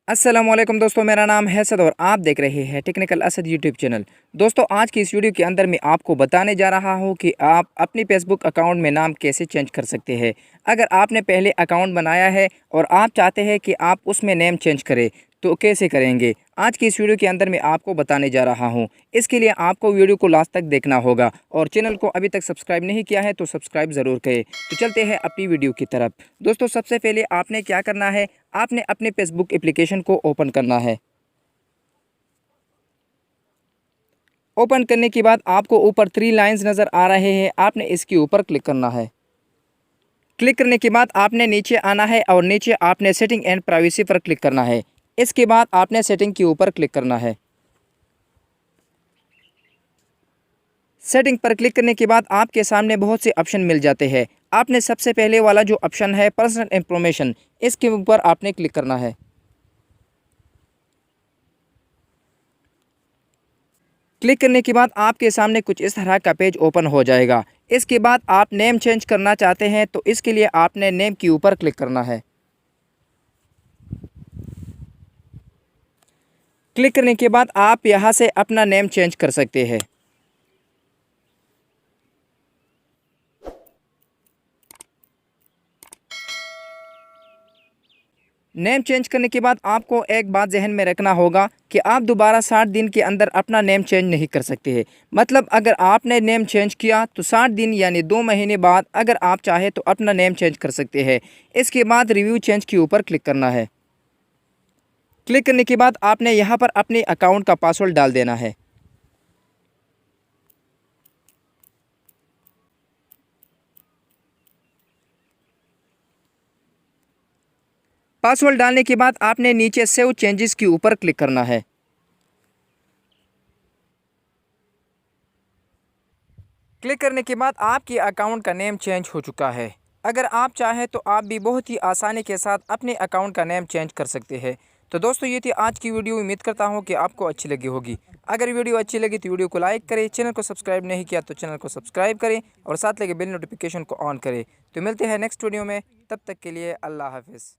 अस्सलामुअलैकुम दोस्तों, मेरा नाम है असद और आप देख रहे हैं टेक्निकल असद यूट्यूब चैनल। दोस्तों, आज की इस वीडियो के अंदर मैं आपको बताने जा रहा हूं कि आप अपनी फेसबुक अकाउंट में नाम कैसे चेंज कर सकते हैं। अगर आपने पहले अकाउंट बनाया है और आप चाहते हैं कि आप उसमें नेम चेंज करें तो कैसे करेंगे, आज की इस वीडियो के अंदर मैं आपको बताने जा रहा हूं। इसके लिए आपको वीडियो को लास्ट तक देखना होगा और चैनल को अभी तक सब्सक्राइब नहीं किया है तो सब्सक्राइब ज़रूर करें। तो चलते हैं अपनी वीडियो की तरफ। दोस्तों, सबसे पहले आपने क्या करना है, आपने अपने फेसबुक एप्लीकेशन को ओपन करना है। ओपन करने के बाद आपको ऊपर 3 लाइंस नज़र आ रहे हैं, आपने इसके ऊपर क्लिक करना है। क्लिक करने के बाद आपने नीचे आना है और नीचे आपने सेटिंग एंड प्राइवेसी पर क्लिक करना है। इसके बाद आपने सेटिंग के ऊपर क्लिक करना है। सेटिंग पर क्लिक करने के बाद आपके सामने बहुत से ऑप्शन मिल जाते हैं। आपने सबसे पहले वाला जो ऑप्शन है पर्सनल इंफॉर्मेशन, इसके ऊपर आपने क्लिक करना है। क्लिक करने के बाद आपके सामने कुछ इस तरह का पेज ओपन हो जाएगा। इसके बाद आप नेम चेंज करना चाहते हैं तो इसके लिए आपने नेम के ऊपर क्लिक करना है। क्लिक करने के बाद आप यहां से अपना नेम चेंज कर सकते हैं। नेम चेंज करने के बाद आपको एक बात जहन में रखना होगा कि आप दोबारा 60 दिन के अंदर अपना नेम चेंज नहीं कर सकते हैं। मतलब अगर आपने नेम चेंज किया तो 60 दिन यानी 2 महीने बाद अगर आप चाहे तो अपना नेम चेंज कर सकते हैं। इसके बाद रिव्यू चेंज के ऊपर क्लिक करना है। क्लिक करने के बाद आपने यहाँ पर अपने अकाउंट का पासवर्ड डाल देना है। पासवर्ड डालने के बाद आपने नीचे सेव चेंजेस के ऊपर क्लिक करना है। क्लिक करने के बाद आपके अकाउंट का नेम चेंज हो चुका है। अगर आप चाहें तो आप भी बहुत ही आसानी के साथ अपने अकाउंट का नेम चेंज कर सकते हैं। तो दोस्तों, ये थी आज की वीडियो। उम्मीद करता हूँ कि आपको अच्छी लगी होगी। अगर वीडियो अच्छी लगी तो वीडियो को लाइक करें, चैनल को सब्सक्राइब नहीं किया तो चैनल को सब्सक्राइब करें और साथ लगे बेल नोटिफिकेशन को ऑन करें। तो मिलते हैं नेक्स्ट वीडियो में, तब तक के लिए अल्लाह हाफिज़।